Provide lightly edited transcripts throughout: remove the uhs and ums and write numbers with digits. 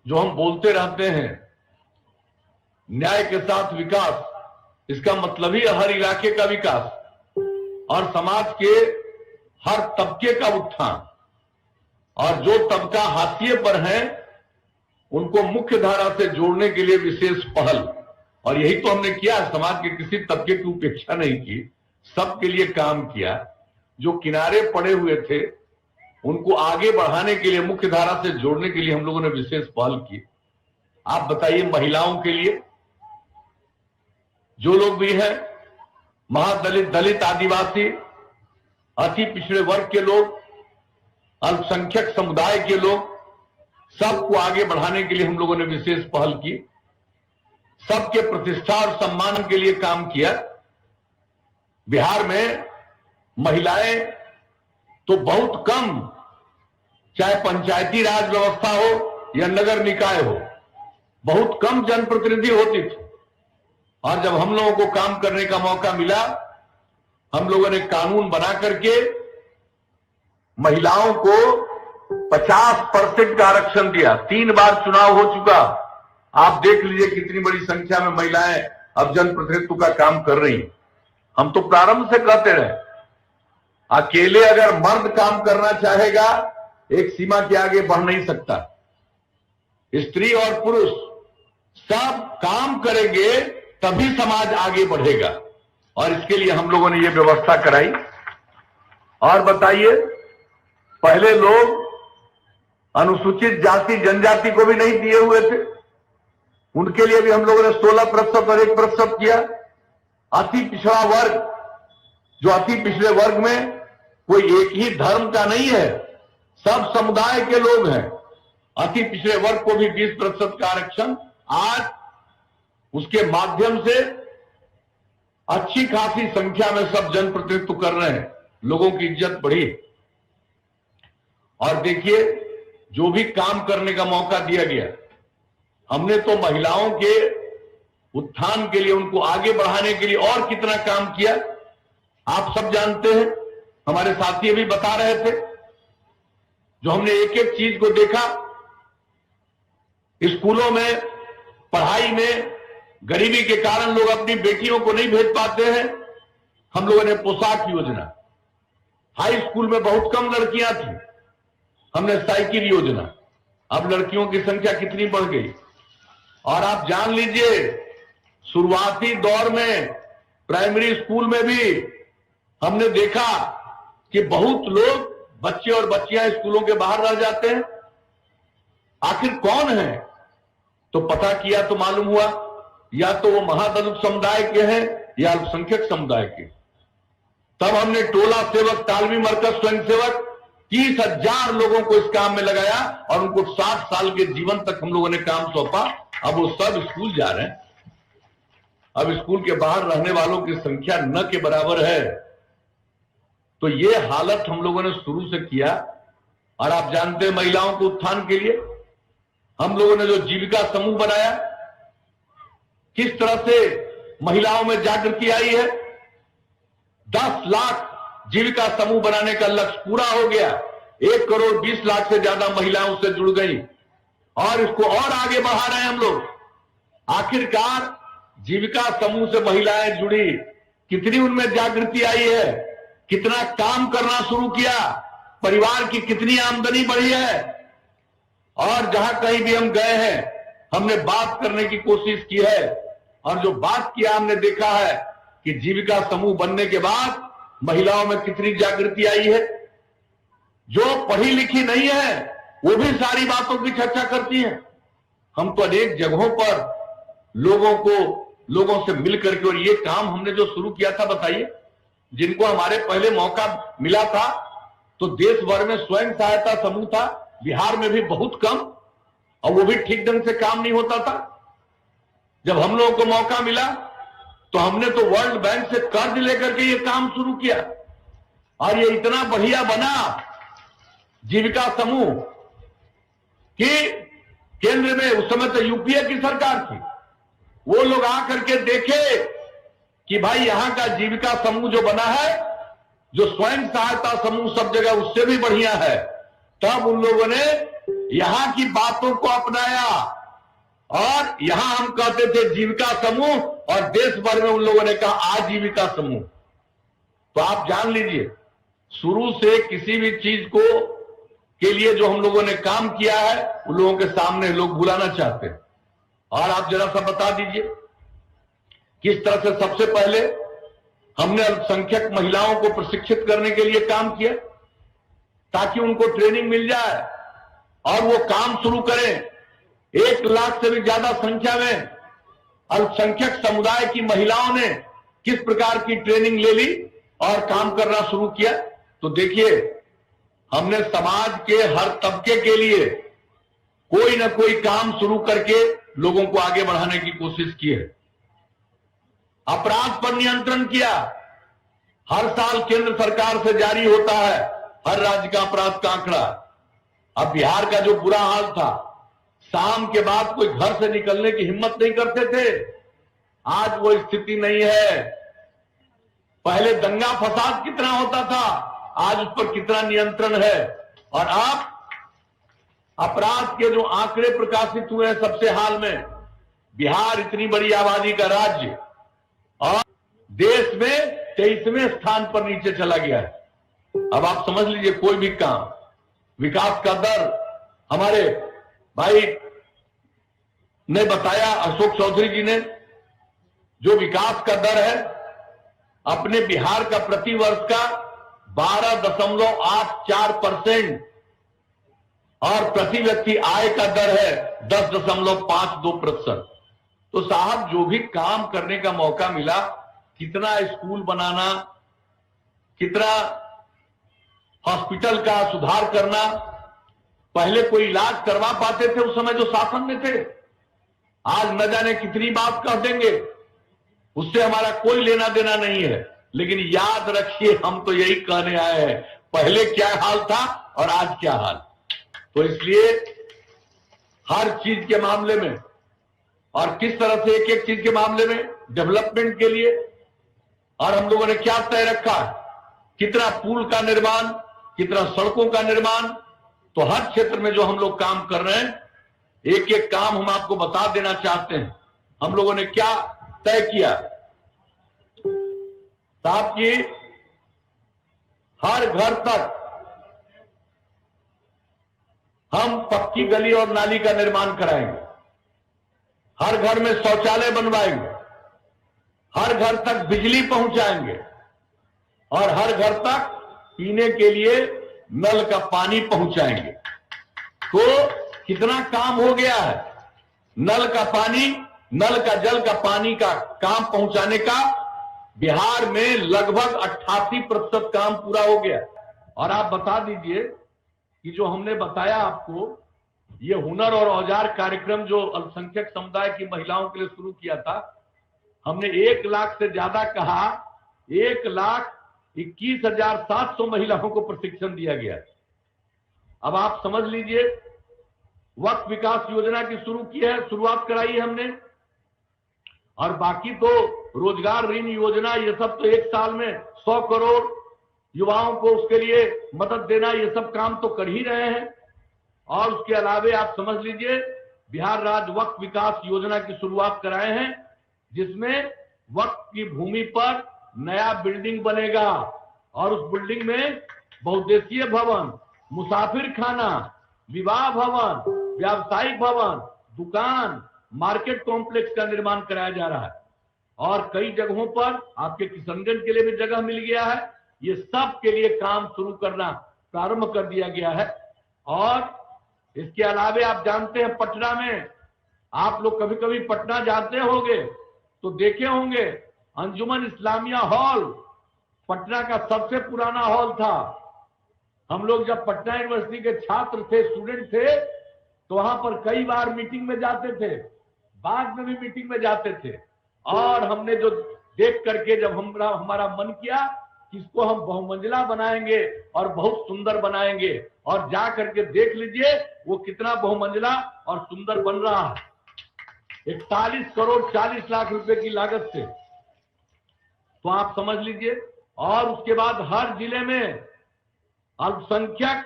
जो हम बोलते रहते हैं न्याय के साथ विकास, इसका मतलब ही हर इलाके का विकास और समाज के हर तबके का उत्थान, और जो तबका हाशिए पर है उनको मुख्य धारा से जोड़ने के लिए विशेष पहल। और यही तो हमने किया, समाज के किसी तबके की उपेक्षा नहीं की, सबके लिए काम किया। जो किनारे पड़े हुए थे उनको आगे बढ़ाने के लिए, मुख्य धारा से जोड़ने के लिए हम लोगों ने विशेष पहल की। आप बताइए, महिलाओं के लिए जो लोग भी हैं, महादलित, दलित, आदिवासी, अति पिछड़े वर्ग के लोग, अल्पसंख्यक समुदाय के लोग, सबको आगे बढ़ाने के लिए हम लोगों ने विशेष पहल की। सबके प्रतिष्ठा और सम्मान के लिए काम किया। बिहार में महिलाएं तो बहुत कम, चाहे पंचायती राज व्यवस्था हो या नगर निकाय हो, बहुत कम जनप्रतिनिधि होती थी। और जब हम लोगों को काम करने का मौका मिला, हम लोगों ने कानून बना करके महिलाओं को 50% का आरक्षण दिया। 3 बार चुनाव हो चुका, आप देख लीजिए कितनी बड़ी संख्या में महिलाएं अब जनप्रतिनिधित्व का काम कर रही हैं। हम तो प्रारंभ से कहते रहे, अकेले अगर मर्द काम करना चाहेगा एक सीमा के आगे बढ़ नहीं सकता। स्त्री और पुरुष सब काम करेंगे तभी समाज आगे बढ़ेगा, और इसके लिए हम लोगों ने ये व्यवस्था कराई। और बताइए, पहले लोग अनुसूचित जाति जनजाति को भी नहीं दिए हुए थे, उनके लिए भी हम लोगों ने 16% और 1% किया। अति पिछड़ा वर्ग, जो अति पिछड़े वर्ग में कोई एक ही धर्म का नहीं है, सब समुदाय के लोग हैं, अति पिछड़े वर्ग को भी 20% का आरक्षण। आज उसके माध्यम से अच्छी खासी संख्या में सब जनप्रतिनिधित्व कर रहे हैं, लोगों की इज्जत बढ़ी। और देखिए, जो भी काम करने का मौका दिया गया, हमने तो महिलाओं के उत्थान के लिए, उनको आगे बढ़ाने के लिए और कितना काम किया आप सब जानते हैं। हमारे साथी भी बता रहे थे, जो हमने एक एक चीज को देखा। स्कूलों में पढ़ाई में गरीबी के कारण लोग अपनी बेटियों को नहीं भेज पाते हैं, हम लोगों ने पोशाक योजना, हाई स्कूल में बहुत कम लड़कियां थी, हमने साइकिल योजना, अब लड़कियों की संख्या कितनी बढ़ गई। और आप जान लीजिए, शुरुआती दौर में प्राइमरी स्कूल में भी हमने देखा कि बहुत लोग, बच्चे और बच्चियां स्कूलों के बाहर रह जाते हैं। आखिर कौन है? तो पता किया तो मालूम हुआ, या तो वो महादलित समुदाय के हैं या अल्पसंख्यक समुदाय के। तब हमने टोला सेवक, तालमी मरकज स्वयंसेवक 30,000 लोगों को इस काम में लगाया और उनको 60 साल के जीवन तक हम लोगों ने काम सौंपा। अब वो सब स्कूल जा रहे हैं। अब स्कूल के बाहर रहने वालों की संख्या न के बराबर है। तो ये हालत हम लोगों ने शुरू से किया। और आप जानते हैं, महिलाओं के उत्थान के लिए हम लोगों ने जो जीविका समूह बनाया, किस तरह से महिलाओं में जागृति आई है। 10 लाख जीविका समूह बनाने का लक्ष्य पूरा हो गया। 1,20,00,000 से ज्यादा महिलाएं उससे जुड़ गई और इसको और आगे बढ़ा रहे हैं हम लोग। आखिरकार जीविका समूह से महिलाएं जुड़ी, कितनी उनमें जागृति आई है, कितना काम करना शुरू किया, परिवार की कितनी आमदनी बढ़ी है। और जहां कहीं भी हम गए हैं, हमने बात करने की कोशिश की है, और जो बात किया हमने देखा है कि जीविका समूह बनने के बाद महिलाओं में कितनी जागृति आई है। जो पढ़ी लिखी नहीं है वो भी सारी बातों की चर्चा करती हैं। हम तो अनेक जगहों पर लोगों से मिलकर के, और ये काम हमने जो शुरू किया था, बताइए, जिनको हमारे पहले मौका मिला था तो देश भर में स्वयं सहायता समूह था, बिहार में भी बहुत कम, और वो भी ठीक ढंग से काम नहीं होता था। जब हम लोगों को मौका मिला तो हमने तो वर्ल्ड बैंक से कर्ज लेकर के ये काम शुरू किया, और ये इतना बढ़िया बना जीविका समूह कि केंद्र में उस समय तो यूपीए की सरकार थी, वो लोग आकर के देखे कि भाई यहां का जीविका समूह जो बना है, जो स्वयं सहायता समूह सब जगह उससे भी बढ़िया है। तब उन लोगों ने यहां की बातों को अपनाया और यहां हम कहते थे जीविका समूह और देश भर में उन लोगों ने कहा आजीविका समूह। तो आप जान लीजिए, शुरू से किसी भी चीज को के लिए जो हम लोगों ने काम किया है उन लोगों के सामने लोग बुलाना चाहते हैं। और आप जरा सा बता दीजिए किस तरह से सबसे पहले हमने अल्पसंख्यक महिलाओं को प्रशिक्षित करने के लिए काम किया ताकि उनको ट्रेनिंग मिल जाए और वो काम शुरू करें। 1 लाख से भी ज्यादा संख्या में अल्पसंख्यक समुदाय की महिलाओं ने किस प्रकार की ट्रेनिंग ले ली और काम करना शुरू किया। तो देखिए, हमने समाज के हर तबके के लिए कोई ना कोई काम शुरू करके लोगों को आगे बढ़ाने की कोशिश की है। अपराध पर नियंत्रण किया। हर साल केंद्र सरकार से जारी होता है हर राज्य का अपराध का आंकड़ा। अब बिहार का जो बुरा हाल था, शाम के बाद कोई घर से निकलने की हिम्मत नहीं करते थे, आज वो स्थिति नहीं है। पहले दंगा फसाद कितना होता था, आज उस पर कितना नियंत्रण है। और अब अपराध के जो आंकड़े प्रकाशित हुए हैं सबसे हाल में, बिहार इतनी बड़ी आबादी का राज्य और देश में 23वें स्थान पर नीचे चला गया है। अब आप समझ लीजिए, कोई भी काम, विकास का दर, हमारे भाई ने बताया, अशोक चौधरी जी ने, जो विकास का दर है अपने बिहार का प्रतिवर्ष का 12.84% और प्रति व्यक्ति आय का दर है 10.52%। तो साहब, जो भी काम करने का मौका मिला, कितना स्कूल बनाना, कितना हॉस्पिटल का सुधार करना, पहले कोई इलाज करवा पाते थे उस समय जो शासन में थे, आज न जाने कितनी बात कह देंगे, उससे हमारा कोई लेना देना नहीं है। लेकिन याद रखिए, हम तो यही कहने आए हैं, पहले क्या हाल था और आज क्या हाल। तो इसलिए हर चीज के मामले में और किस तरह से एक एक चीज के मामले में डेवलपमेंट के लिए, और हम लोगों ने क्या तय रखा, कितना पुल का निर्माण, कितना सड़कों का निर्माण। तो हर क्षेत्र में जो हम लोग काम कर रहे हैं, एक एक काम हम आपको बता देना चाहते हैं हम लोगों ने क्या तय किया। साहब जी, हर घर तक हम पक्की गली और नाली का निर्माण कराएंगे, हर घर में शौचालय बनवाएंगे, हर घर तक बिजली पहुंचाएंगे और हर घर तक पीने के लिए नल का पानी पहुंचाएंगे। तो कितना काम हो गया है। नल का पानी, नल का जल का पानी का काम पहुंचाने का बिहार में लगभग 88% काम पूरा हो गया। और आप बता दीजिए कि जो हमने बताया आपको, ये हुनर और औजार कार्यक्रम जो अल्पसंख्यक समुदाय की महिलाओं के लिए शुरू किया था, हमने 1 लाख से ज्यादा कहा, 1,21,700 महिलाओं को प्रशिक्षण दिया गया। अब आप समझ लीजिए, वक्फ विकास योजना की शुरू की है, शुरुआत कराई है हमने, और बाकी तो रोजगार ऋण योजना, ये सब तो 1 साल में 100 करोड़ युवाओं को उसके लिए मदद देना, ये सब काम तो कर ही रहे हैं। और उसके अलावे आप समझ लीजिए, बिहार राज्य वक्फ विकास योजना की शुरुआत कराए हैं, जिसमें वक्फ की भूमि पर नया बिल्डिंग बनेगा और उस बिल्डिंग में बहुउद्देशीय भवन, मुसाफिर खाना, विवाह भवन, व्यावसायिक भवन, दुकान, मार्केट कॉम्प्लेक्स का निर्माण कराया जा रहा है। और कई जगहों पर आपके किशनगंज के लिए भी जगह मिल गया है। ये सब के लिए काम शुरू करना प्रारंभ कर दिया गया है। और इसके अलावे आप जानते हैं, पटना में, आप लोग कभी कभी पटना जाते होंगे तो देखे होंगे, अंजुमन इस्लामिया हॉल पटना का सबसे पुराना हॉल था। हम लोग जब पटना यूनिवर्सिटी के छात्र थे, स्टूडेंट थे, तो वहां पर कई बार मीटिंग में जाते थे, बाद में भी मीटिंग में जाते थे। और हमने जो देख करके जब हमारा मन किया कि इसको हम बहुमंजिला बनाएंगे और बहुत सुंदर बनाएंगे, और जा करके देख लीजिए वो कितना बहुमंजिला और सुंदर बन रहा है, 41 करोड़ 40 लाख रुपए की लागत से। तो आप समझ लीजिए। और उसके बाद हर जिले में अल्पसंख्यक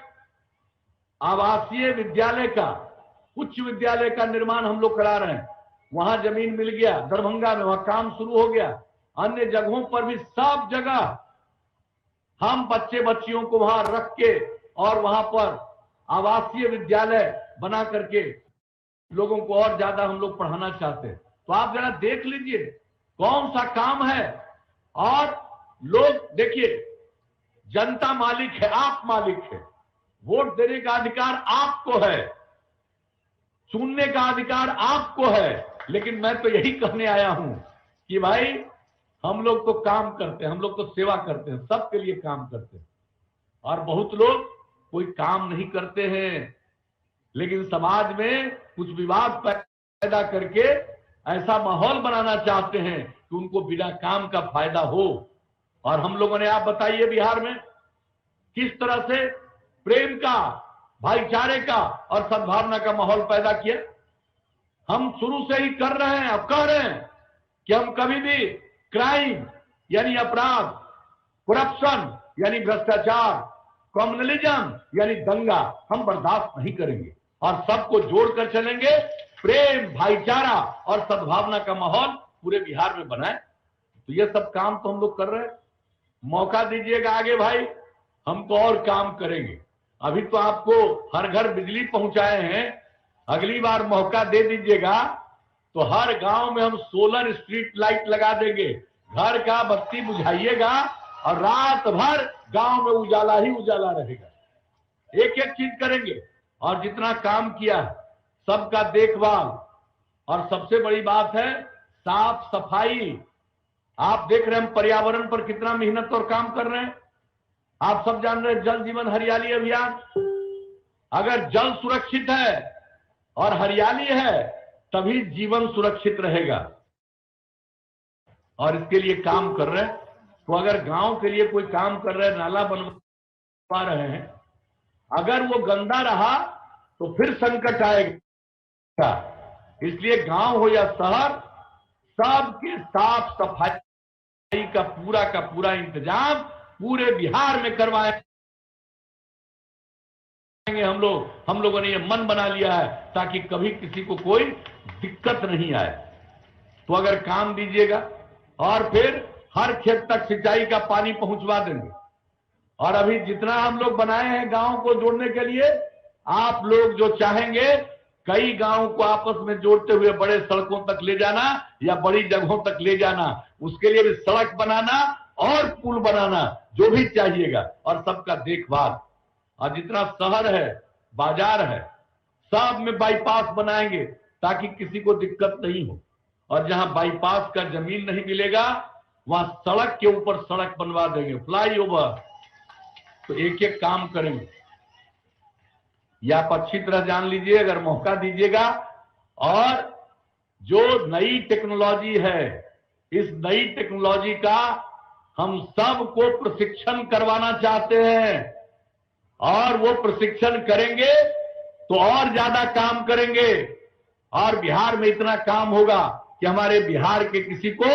आवासीय विद्यालय का, उच्च विद्यालय का निर्माण हम लोग करा रहे हैं। वहां जमीन मिल गया, दरभंगा में वहां काम शुरू हो गया। अन्य जगहों पर भी सब जगह हम बच्चे बच्चियों को वहां रख के और वहां पर आवासीय विद्यालय बना करके लोगों को और ज्यादा हम लोग पढ़ाना चाहते हैं। तो आप जरा देख लीजिए कौन सा काम है। और लोग देखिए, जनता मालिक है, आप मालिक है। वोट देने का अधिकार आपको है, चुनने का अधिकार आपको है। लेकिन मैं तो यही कहने आया हूं कि भाई हम लोग तो काम करते हैं, हम लोग तो सेवा करते हैं, सबके लिए काम करते हैं। और बहुत लोग कोई काम नहीं करते हैं, लेकिन समाज में कुछ विवाद पैदा करके ऐसा माहौल बनाना चाहते हैं कि उनको बिना काम का फायदा हो। और हम लोगों ने, आप बताइए, बिहार में किस तरह से प्रेम का, भाईचारे का और सद्भावना का माहौल पैदा किया। हम शुरू से ही कर रहे हैं, अब कह रहे हैं कि हम कभी भी क्राइम यानी अपराध, करप्शन यानी भ्रष्टाचार, कम्युनलिज्म यानी दंगा हम बर्दाश्त नहीं करेंगे और सबको जोड़कर चलेंगे। प्रेम, भाईचारा और सद्भावना का माहौल पूरे बिहार में बनाए। तो ये सब काम तो हम लोग कर रहे हैं। मौका दीजिएगा आगे भाई, हम तो और काम करेंगे। अभी तो आपको हर घर बिजली पहुंचाए हैं, अगली बार मौका दे दीजिएगा तो हर गांव में हम सोलर स्ट्रीट लाइट लगा देंगे। घर का बत्ती बुझाइएगा और रात भर गांव में उजाला ही उजाला रहेगा। एक एक चीज करेंगे और जितना काम किया सबका देखभाल। और सबसे बड़ी बात है साफ सफाई। आप देख रहे हैं हम पर्यावरण पर कितना मेहनत और काम कर रहे हैं। आप सब जान रहे हैं जल जीवन हरियाली अभियान। अगर जल सुरक्षित है और हरियाली है तभी जीवन सुरक्षित रहेगा। और इसके लिए काम कर रहे हैं। तो अगर गांव के लिए कोई काम कर रहे हैं, नाला बनवा रहे हैं, अगर वो गंदा रहा तो फिर संकट आएगा। इसलिए गांव हो या शहर, सबके साफ सफाई का पूरा इंतजाम पूरे बिहार में करवाएंगे हम लोगों ने ये मन बना लिया है ताकि कभी किसी को कोई दिक्कत नहीं आए। तो अगर काम दीजिएगा और फिर हर खेत तक सिंचाई का पानी पहुंचवा देंगे। और अभी जितना हम लोग बनाए हैं गांव को जोड़ने के लिए, आप लोग जो चाहेंगे कई गांव को आपस में जोड़ते हुए बड़े सड़कों तक ले जाना या बड़ी जगहों तक ले जाना, उसके लिए भी सड़क बनाना और पुल बनाना, जो भी चाहिएगा, और सबका देखभाल। और जितना शहर है, बाजार है, सब में बाईपास बनाएंगे ताकि किसी को दिक्कत नहीं हो। और जहां बाईपास का जमीन नहीं मिलेगा वहां सड़क के ऊपर सड़क बनवा देंगे, फ्लाईओवर। तो एक एक काम करेंगे। या आप अच्छी तरह जान लीजिए अगर मौका दीजिएगा। और जो नई टेक्नोलॉजी है, इस नई टेक्नोलॉजी का हम सबको प्रशिक्षण करवाना चाहते हैं। और वो प्रशिक्षण करेंगे तो और ज्यादा काम करेंगे। और बिहार में इतना काम होगा कि हमारे बिहार के किसी को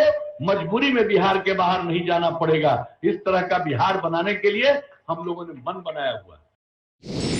मजबूरी में बिहार के बाहर नहीं जाना पड़ेगा। इस तरह का बिहार बनाने के लिए हम लोगों ने मन बनाया हुआ है।